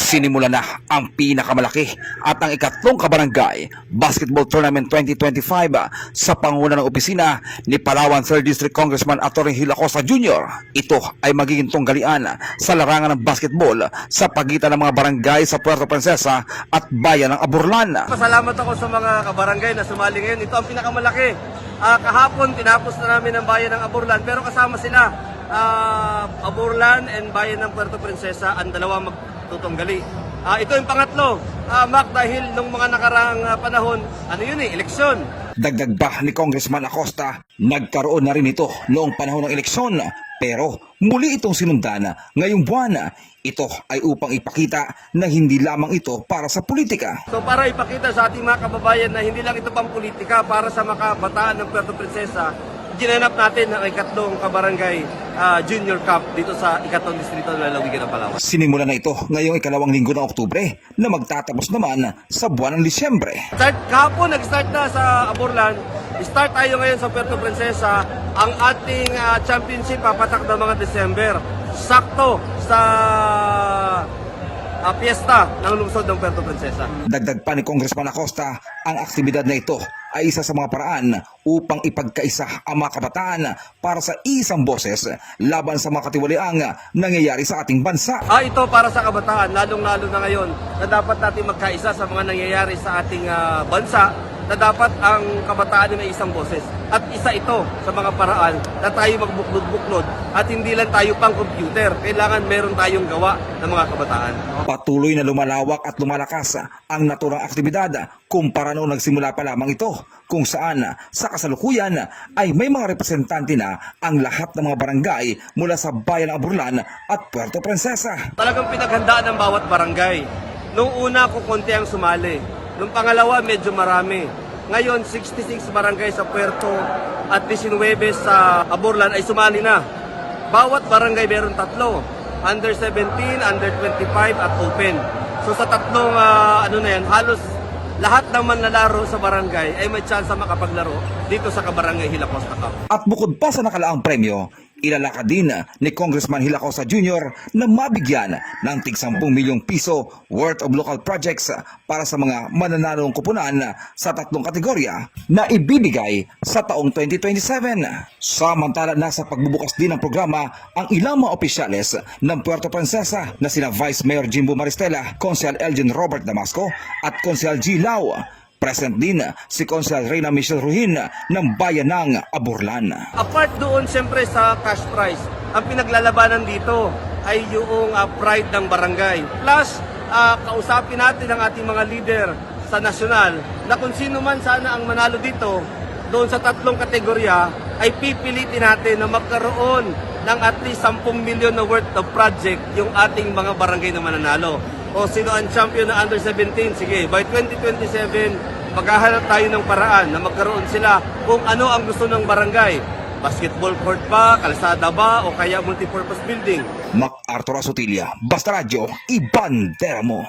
Sinimula na ang pinakamalaki at ang ikatlong kabarangay Basketball Tournament 2025 sa panguna ng opisina ni Palawan 3rd District Congressman Atty. Hilacosa Jr. Ito ay magiging tunggalian sa larangan ng basketball sa pagitan ng mga barangay sa Puerto Princesa at bayan ng Aburlan. Pasalamat ako sa mga kabarangay na sumali ngayon. Ito ang pinakamalaki. Kahapon tinapos na namin ang bayan ng Aburlan pero kasama sila Aburlan and bayan ng Puerto Princesa ang dalawa magtutunggali. Ito yung pangatlo, Mac, dahil nung mga nakaraang panahon, eleksyon. Dagdag pa ni Congressman Acosta, nagkaroon na rin ito noong panahon ng eleksyon pero muli itong sinundan ngayong buwan. Ito ay upang ipakita na hindi lamang ito para sa politika. So para ipakita sa ating mga kababayan na hindi lang ito pang politika para sa mga kabataan ng Puerto Princesa, ginanap natin ang ikatlong kabarangay Junior Cup dito sa ikatlong distrito ng lalawigan ng Palawan. Sinimula na ito ngayong ikalawang linggo ng Oktubre na magtatapos naman sa buwan ng Disyembre. Kahapon nag-start na sa Aburlan, start tayo ngayon sa Puerto Princesa. Ang ating championship papatak ng mga December. Sakto sa piyesta ng lungsod ng Puerto Princesa. Dagdag pa ni Congressman Acosta, ang aktibidad na ito ay isa sa mga paraan upang ipagkaisa ang mga kabataan para sa isang boses laban sa mga katiwaliang nangyayari sa ating bansa. Ito para sa kabataan, lalong-lalo na ngayon na dapat natin magkaisa sa mga nangyayari sa ating bansa, na dapat ang kabataan ay may isang boses. At isa ito sa mga paraan na tayo magbuklod-buklod at hindi lang tayo pang computer. Kailangan meron tayong gawa ng mga kabataan. Patuloy na lumalawak at lumalakas ang naturang aktibidad kumpara noong nagsimula pa lamang ito, kung saan sa kasalukuyan ay may mga representante na ang lahat ng mga barangay mula sa bayan ng Aburlan at Puerto Princesa. Talagang pinaghandaan ng bawat barangay. Nung una ko konti ang sumali. Nung pangalawa medyo marami. Ngayon 66 barangay sa Puerto at 19 sa Aburlan ay sumali na. Bawat barangay meron tatlo. Under 17, under 25 at open. So sa tatlong halos lahat ng manlalaro sa barangay ay may chance makapaglaro dito sa Kabarangay Hilacosa Cup. At bukod pa sa nakalaang premyo, ilalakad din ni Congressman Hilacosa Jr. na mabigyan ng tig 10 milyong piso worth of local projects para sa mga mananalong kupunan sa tatlong kategorya na ibibigay sa taong 2027. Samantala nasa pagbubukas din ng programa ang ilang mga opisyales ng Puerto Princesa na sina Vice Mayor Jimbo Maristela, Konsehal Elgin Robert Damasco at Konsehal G. Lau. Present din si Konsehal Reyna Michelle Ruhin ng bayan ng Aburlan. Apart doon siyempre sa cash prize, ang pinaglalabanan dito ay yung pride ng barangay. Plus, kausapin natin ang ating mga leader sa nasyonal na kung sino man sana ang manalo dito, doon sa tatlong kategorya, ay pipilitin natin na magkaroon ng at least 10 milyon na worth of project yung ating mga barangay na mananalo. O sino ang champion na under 17, sige, by 2027, maghahanap tayo ng paraan na magkaroon sila kung ano ang gusto ng barangay. Basketball court ba, kalsada ba, o kaya multipurpose building. Mac Arthur Asotilia, Basta Radio, ibandera mo.